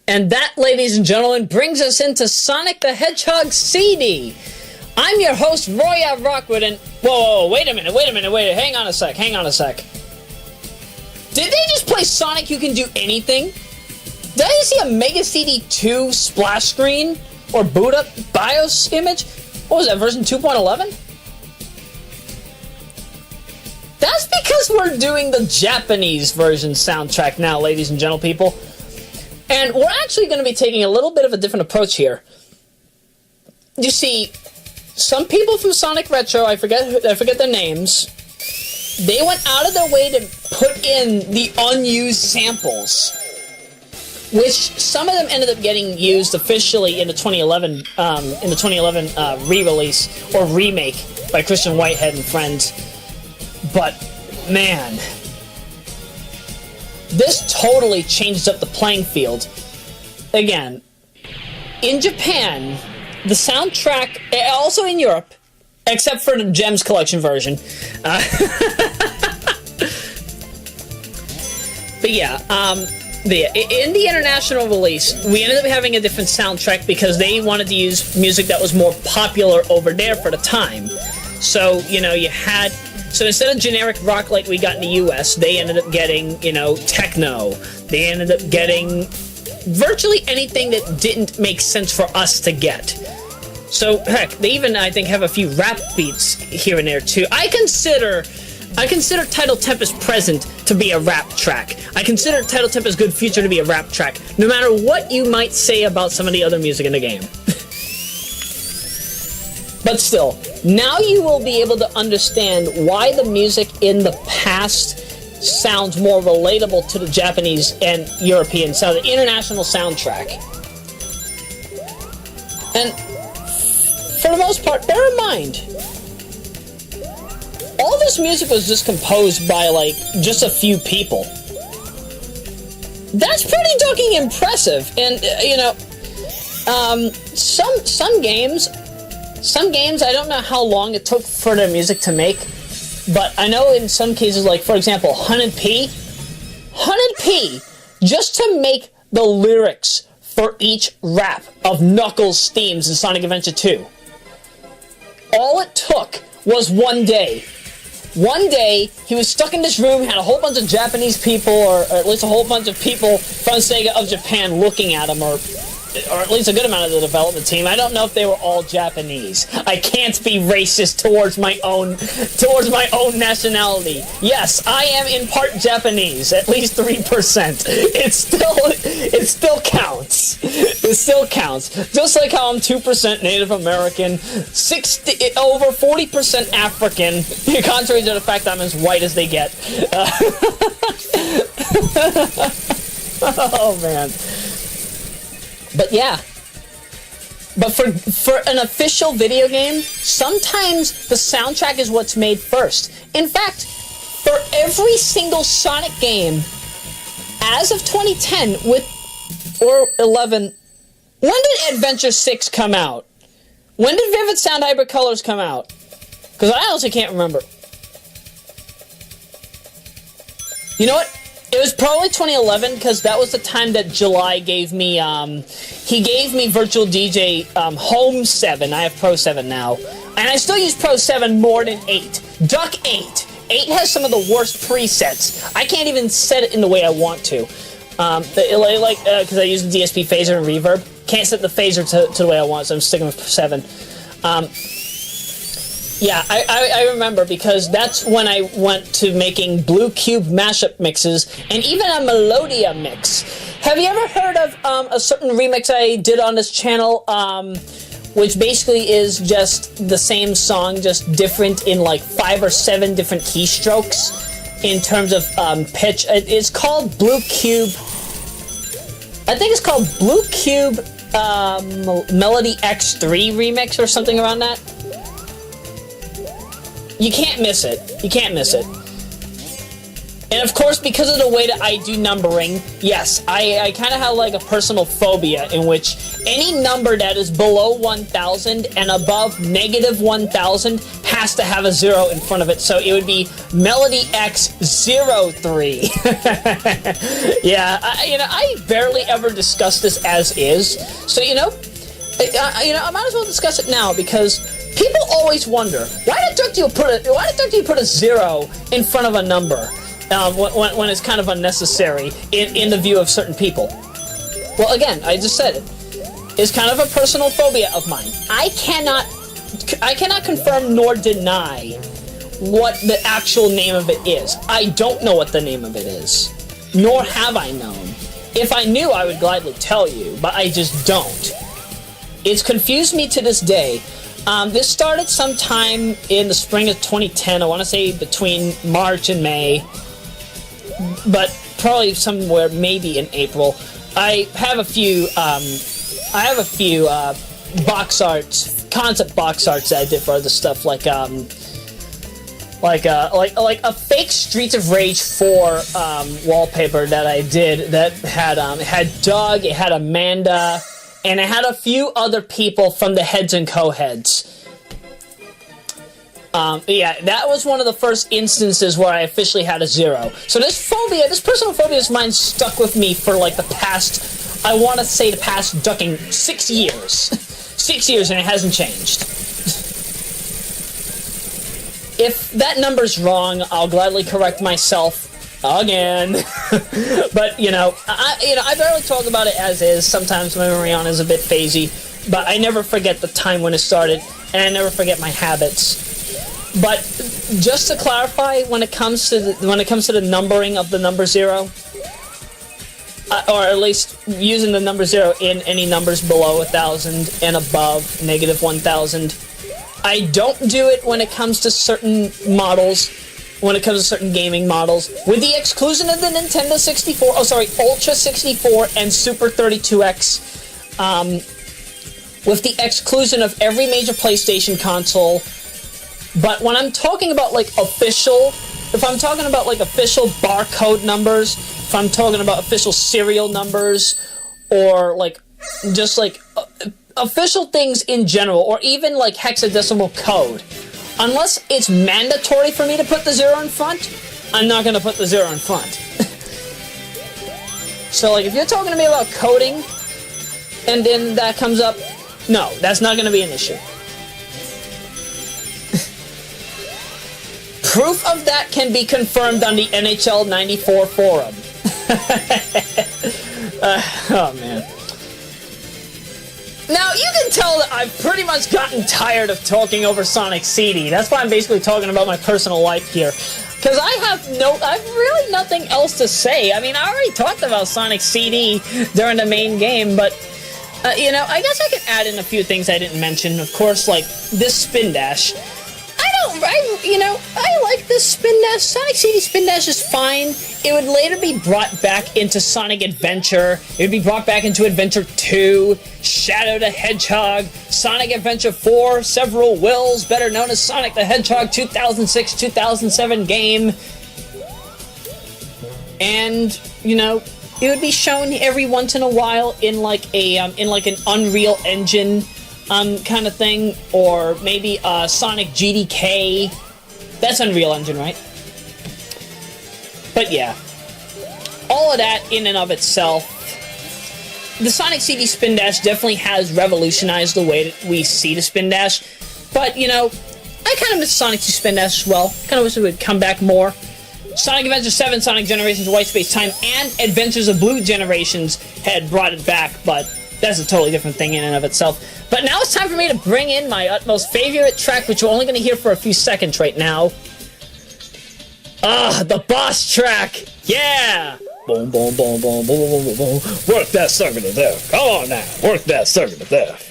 And that, ladies and gentlemen, brings us into Sonic the Hedgehog CD. I'm your host, Roya Rockwood, and... Whoa, wait a minute, hang on a sec. Did they just play Sonic You Can Do Anything? Did I see a Mega CD 2 splash screen? Or boot up BIOS image? What was that, version 2.11? That's because we're doing the Japanese version soundtrack now, ladies and gentle people. And we're actually going to be taking a little bit of a different approach here. You see, some people from Sonic Retro, I forget their names, they went out of their way to put in the unused samples, which some of them ended up getting used officially in the 2011 re-release or remake by Christian Whitehead and friends. But man, this totally changes up the playing field. Again, in Japan, the soundtrack, also in Europe, except for the Gems Collection version. But yeah, in the international release, we ended up having a different soundtrack because they wanted to use music that was more popular over there for the time. So, you know, so instead of generic rock like we got in the US, they ended up getting, you know, techno. They ended up getting virtually anything that didn't make sense for us to get. So, heck, they even, I think, have a few rap beats here and there, too. I consider Title Tempest Present to be a rap track. I consider Title Tempest Good Future to be a rap track, no matter what you might say about some of the other music in the game. But still, now you will be able to understand why the music in the past sounds more relatable to the Japanese and European sound, the international soundtrack. And for the most part, bear in mind, all this music was just composed by, like, just a few people. That's pretty fucking impressive. And, you know, some games, I don't know how long it took for their music to make, but I know in some cases, like, for example, Hunted P, just to make the lyrics for each rap of Knuckles' themes in Sonic Adventure 2, all it took was one day. One day, he was stuck in this room, had a whole bunch of Japanese people, or at least a whole bunch of people from Sega of Japan looking at him, or at least a good amount of the development team. I don't know if they were all Japanese. I can't be racist towards my own nationality. Yes, I am in part Japanese, at least 3%. It still counts. It still counts. Just like how I'm 2% Native American, over 40% African, contrary to the fact I'm as white as they get. Oh man. But yeah. But for an official video game, sometimes the soundtrack is what's made first. In fact, for every single Sonic game, as of 2010, or 11, when did Adventure 6 come out? When did Vivid Sound Hybrid Colors come out? Because I honestly can't remember. You know what? It was probably 2011, because that was the time that July gave me, he gave me Virtual DJ Home 7. I have Pro 7 now. And I still use Pro 7 more than 8. Duck 8. 8 has some of the worst presets. I can't even set it in the way I want to. Because I use the DSP phaser and reverb. Can't set the phaser to the way I want, so I'm sticking with 7. Yeah, I remember, because that's when I went to making Blue Cube mashup mixes, and even a Melodia mix. Have you ever heard of a certain remix I did on this channel, which basically is just the same song, just different in like 5 or 7 different keystrokes in terms of pitch? It's called Blue Cube. I think it's called Blue Cube Melody X3 remix or something around that. You can't miss it. You can't miss it. And of course, because of the way that I do numbering, yes, I kind of have like a personal phobia in which any number that is below 1,000 and above negative 1,000 has to have a 0 in front of it. So it would be Melody X03. Yeah, I barely ever discuss this as is. So, I might as well discuss it now, because people always wonder, why the fuck do you put a 0 in front of a number when it's kind of unnecessary in the view of certain people? Well, again, I just said it. It's kind of a personal phobia of mine. I cannot confirm nor deny what the actual name of it is. I don't know what the name of it is, nor have I known. If I knew, I would gladly tell you, but I just don't. It's confused me to this day. This started sometime in the spring of 2010. I want to say between March and May, but probably somewhere maybe in April. I have a few box arts, concept box arts that I did for other stuff, like a fake Streets of Rage 4 wallpaper that I did that had Doug, it had Amanda, and it had a few other people from the Heads and Co-Heads. Yeah, that was one of the first instances where I officially had a 0. So this personal phobia of mine stuck with me for like the past 6 years. 6 years, and it hasn't changed. If that number's wrong, I'll gladly correct myself again. But, I barely talk about it as is. Sometimes my memory on is a bit phasey, but I never forget the time when it started, and I never forget my habits. But just to clarify, when it comes to the numbering of the number 0, or at least using the number 0 in any numbers below 1,000 and above negative 1,000, I don't do it when it comes to certain models, when it comes to certain gaming models, with the exclusion of the Nintendo 64, Ultra 64 and Super 32X, with the exclusion of every major PlayStation console. But when I'm talking about official barcode numbers, if I'm talking about official serial numbers, or official things in general, or even hexadecimal code, unless it's mandatory for me to put the 0 in front, I'm not going to put the 0 in front. So if you're talking to me about coding, and then that comes up, no, that's not going to be an issue. Proof of that can be confirmed on the NHL 94 forum. Oh, man. Now, you can tell that I've pretty much gotten tired of talking over Sonic CD. That's why I'm basically talking about my personal life here. Because I have really nothing else to say. I mean, I already talked about Sonic CD during the main game, but, I guess I could add in a few things I didn't mention. Of course, this Spin Dash. I like this Spin Dash. Sonic CD Spin Dash is fine. It would later be brought back into Sonic Adventure. It would be brought back into Adventure 2, Shadow the Hedgehog, Sonic Adventure 4, Several Wills, better known as Sonic the Hedgehog 2006-2007 game. And, it would be shown every once in a while in an Unreal Engine kind of thing, or maybe Sonic GDK. That's Unreal Engine, right? But yeah, all of that in and of itself, the Sonic CD Spin Dash definitely has revolutionized the way that we see the Spin Dash. But, I kind of miss Sonic CD Spin Dash as well. Kind of wish it would come back more. Sonic Adventure 7, Sonic Generations, White Space Time, and Adventures of Blue Generations had brought it back, but that's a totally different thing in and of itself. But now it's time for me to bring in my utmost favorite track, which you're only going to hear for a few seconds right now. The boss track! Yeah! Boom, boom, boom, boom, boom, boom, boom, boom. Work that sucker to death. Come on now. Work that sucker to death.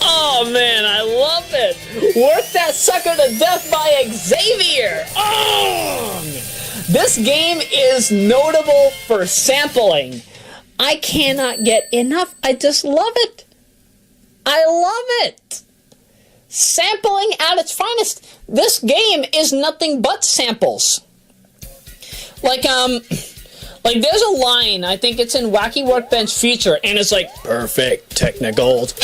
Oh, man, I love it. Work that sucker to death by Xavier. Oh! This game is notable for sampling. I cannot get enough. I just love it. I love it. Sampling at its finest. This game is nothing but samples. Like there's a line, I think it's in Wacky Workbench Feature, and it's like, perfect Technogold.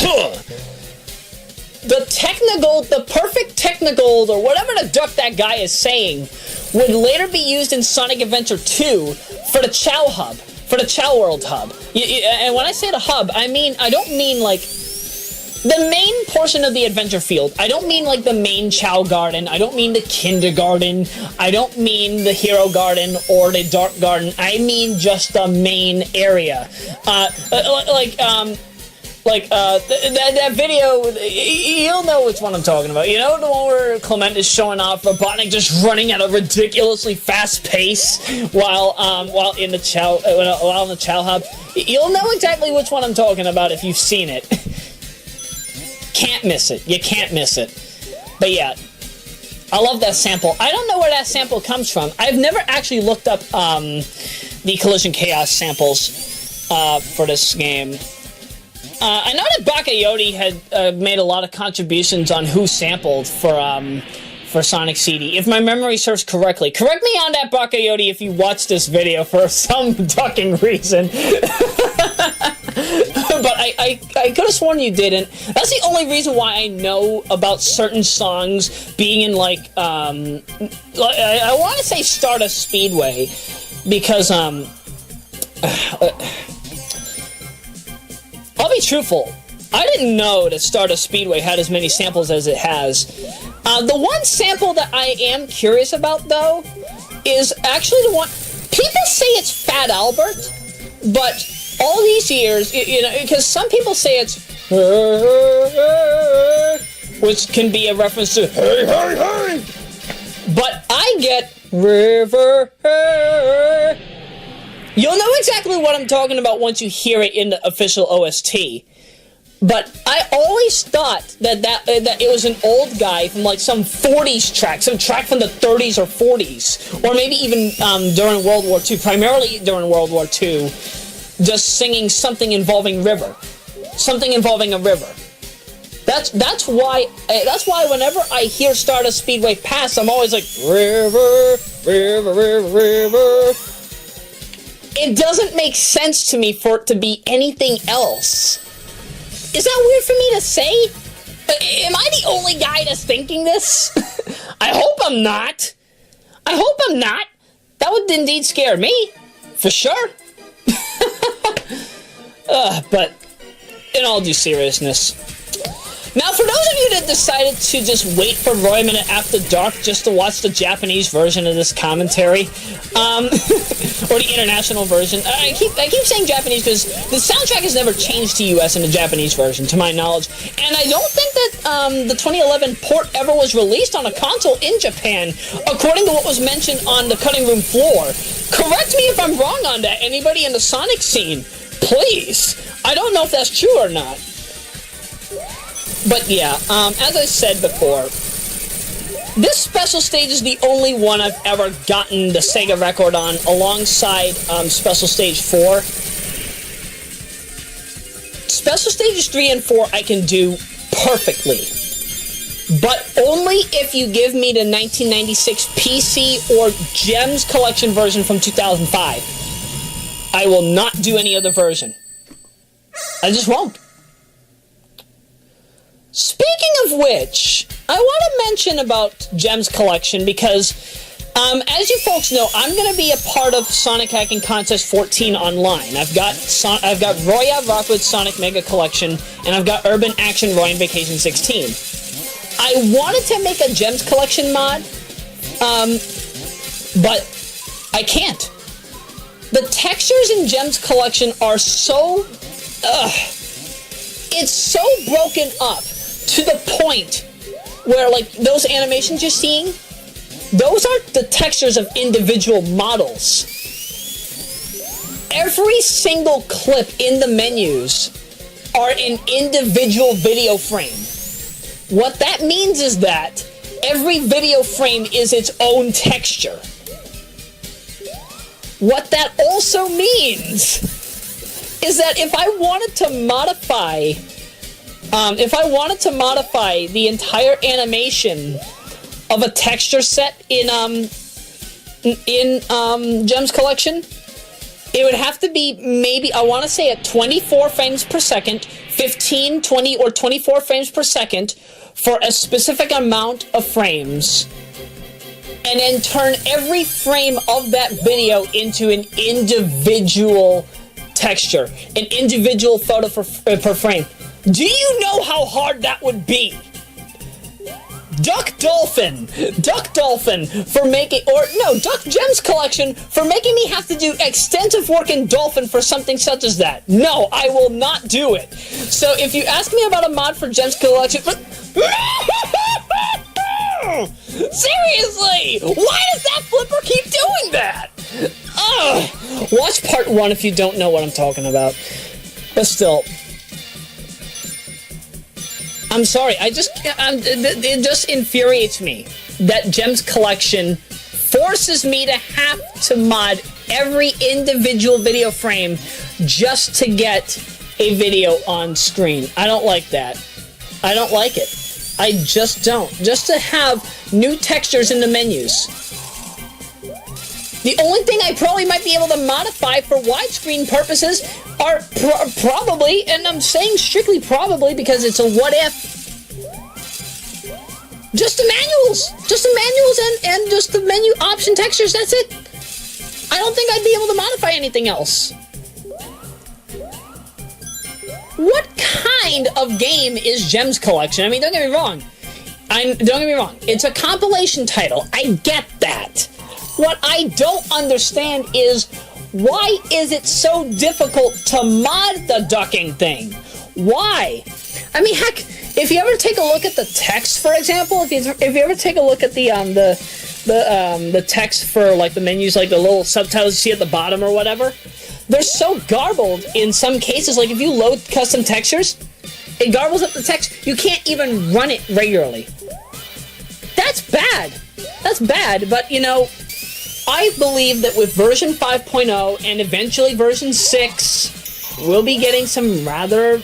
The Technogold, the perfect Technogold, or whatever the duck that guy is saying, would later be used in Sonic Adventure 2 for the Chow Hub, for the Chow World Hub. And when I say the hub, I don't mean like the main portion of the adventure field. I don't mean like the main Chow Garden. I don't mean the Kindergarten. I don't mean the Hero Garden or the Dark Garden. I mean just the main area. That video, you'll know which one I'm talking about. You know the one where Clement is showing off Robotnik just running at a ridiculously fast pace while in the Chow Hub. You'll know exactly which one I'm talking about if you've seen it. Can't miss it. You can't miss it. But yeah, I love that sample. I don't know where that sample comes from. I've never actually looked up the Collision Chaos samples for this game. I know that Bakayoti had made a lot of contributions on who sampled for Sonic CD. If my memory serves correctly. Correct me on that, Bakayoti, if you watched this video for some fucking reason. But I could have sworn you didn't. That's the only reason why I know about certain songs being in, like I want to say Stardust Speedway, because, I'll be truthful, I didn't know that Stardust Speedway had as many samples as it has. The one sample that I am curious about, though, is actually the one... People say it's Fat Albert, but all these years, you know, because some people say it's... which can be a reference to... Hey, hey, hey! But I get... River... You'll know exactly what I'm talking about once you hear it in the official OST. But I always thought that it was an old guy from like some 40s track, some track from the 30s or 40s, or maybe even during World War II, primarily during World War II, just singing something involving river, something involving a river. That's why whenever I hear Stardust Speedway pass, I'm always like river, river, river, river. It doesn't make sense to me for it to be anything else. Is that weird for me to say? Am I the only guy that's thinking this? I hope I'm not. I hope I'm not. That would indeed scare me. For sure. But in all due seriousness. Now, for those of you that decided to just wait for Royameadow After Dark just to watch the Japanese version of this commentary, or the international version, I keep saying Japanese because the soundtrack has never changed to US in the Japanese version, to my knowledge, and I don't think that the 2011 port ever was released on a console in Japan, according to what was mentioned on the cutting room floor. Correct me if I'm wrong on that, anybody in the Sonic scene, please. I don't know if that's true or not. But yeah, as I said before, this special stage is the only one I've ever gotten the Sega record on, alongside Special Stage 4. Special Stages 3 and 4 I can do perfectly, but only if you give me the 1996 PC or Gems Collection version from 2005. I will not do any other version. I just won't. Speaking of which, I want to mention about Gems Collection because, as you folks know, I'm going to be a part of Sonic Hacking Contest 14 online. I've got Roya Rockwood Sonic Mega Collection, and I've got Urban Action Roy and Vacation 16. I wanted to make a Gems Collection mod, but I can't. The textures in Gems Collection are so... it's so broken up to the point where, like, those animations you're seeing, those aren't the textures of individual models. Every single clip in the menus are an individual video frame. What that means is that every video frame is its own texture. What that also means is that if I wanted to modify the entire animation of a texture set in Gems Collection, it would have to be maybe, I want to say, at 24 frames per second, 15, 20, or 24 frames per second for a specific amount of frames, and then turn every frame of that video into an individual texture, an individual photo per frame. Do you know how hard that would be? Duck Dolphin for making, Duck Gems Collection for making me have to do extensive work in Dolphin for something such as that. No, I will not do it. So if you ask me about a mod for Gems Collection, seriously, why does that flipper keep doing that? Watch part 1 if you don't know what I'm talking about. But still, I'm sorry, it just infuriates me that Gems Collection forces me to have to mod every individual video frame just to get a video on screen. I don't like that. I don't like it. I just don't. Just to have new textures in the menus. The only thing I probably might be able to modify for widescreen purposes are probably, and I'm saying strictly probably because it's a what if, just the manuals. Just the manuals and just the menu option textures, that's it. I don't think I'd be able to modify anything else. What kind of game is Gems Collection? I mean, don't get me wrong. It's a compilation title. I get that. What I don't understand is, why is it so difficult to mod the ducking thing? Why? I mean, heck, if you ever take a look at the text, for example, if you ever take a look at the text for, like, the menus, like the little subtitles you see at the bottom or whatever, they're so garbled in some cases. Like, if you load custom textures, it garbles up the text. You can't even run it regularly. That's bad. That's bad, but, you know, I believe that with version 5.0 and eventually version 6, we'll be getting some rather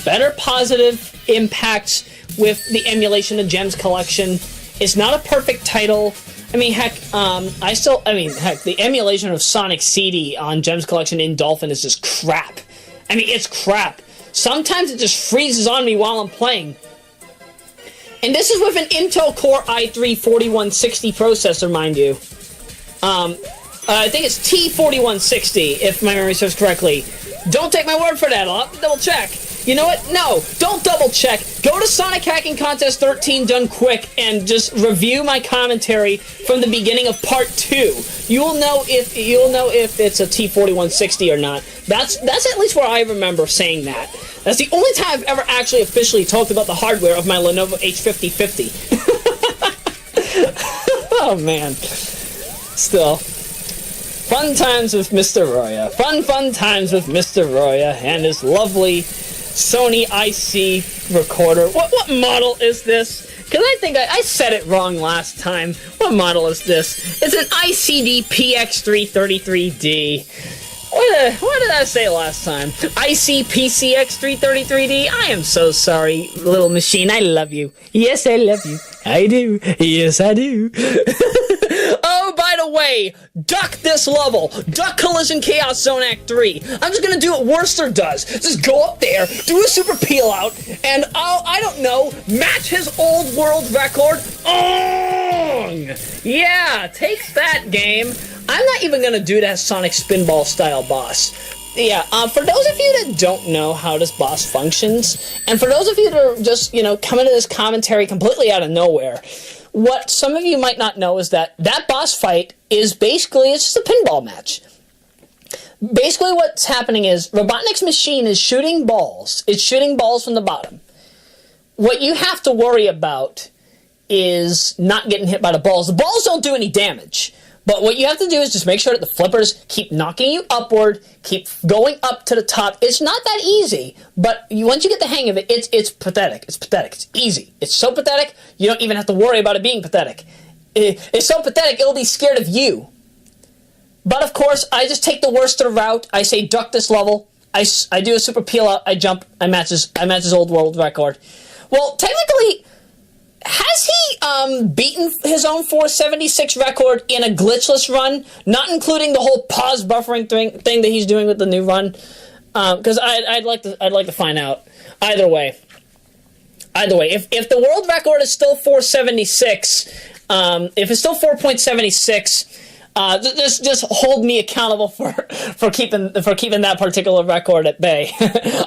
better positive impacts with the emulation of Gems Collection. It's not a perfect title. I mean, heck, the emulation of Sonic CD on Gems Collection in Dolphin is just crap. I mean, it's crap. Sometimes it just freezes on me while I'm playing. And this is with an Intel Core i3 4160 processor, mind you. I think it's T4160, if my memory serves correctly. Don't take my word for that. I'll have to double check. You know what? No, don't double check. Go to Sonic Hacking Contest 13 done quick and just review my commentary from the beginning of part 2. You'll know if it's a T4160 or not. That's at least where I remember saying that. That's the only time I've ever actually officially talked about the hardware of my Lenovo H5050. Oh man. Still, fun times with Mr. Roya. Fun times with Mr. Roya and his lovely Sony IC recorder. What model is this? Because I think I said it wrong last time. What model is this? It's an ICD PX333D. What did I say last time? IC PCX333D? I am so sorry, little machine. I love you. Yes, I love you. I do. Yes, I do. Oh, by the way, duck this level. Duck Collision Chaos Zone Act 3. I'm just gonna do what Worcester does. Just go up there, do a super peel out, and I don't know, match his old world record. Yeah, take that, game. I'm not even gonna do that Sonic Spinball style boss. Yeah, for those of you that don't know how this boss functions, and for those of you that are just, coming to this commentary completely out of nowhere, what some of you might not know is that that boss fight is basically, it's just a pinball match. Basically what's happening is Robotnik's machine is shooting balls. It's shooting balls from the bottom. What you have to worry about is not getting hit by the balls. The balls don't do any damage. But what you have to do is just make sure that the flippers keep knocking you upward, keep going up to the top. It's not that easy, but once you get the hang of it, it's pathetic. It's pathetic. It's easy. It's so pathetic, you don't even have to worry about it being pathetic. It's so pathetic, it'll be scared of you. But of course, I just take the worst of the route. I say duck this level. I do a super peel out. I jump. I match his old world record. Well, technically, has he beaten his own 476 record in a glitchless run, not including the whole pause buffering thing that he's doing with the new run? Because I'd like to find out. Either way, if the world record is still 476, if it's still 4.76. Just hold me accountable for keeping that particular record at bay.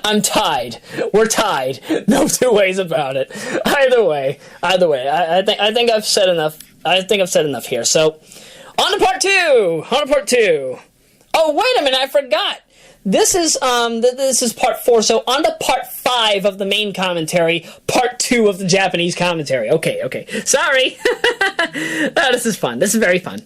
I'm tied. We're tied. No two ways about it. Either way. I think I've said enough. I think I've said enough here. So, on to part two. Oh, wait a minute! I forgot. This is part 4. So on to part 5 of the main commentary. Part 2 of the Japanese commentary. Okay. Sorry. This is fun. This is very fun.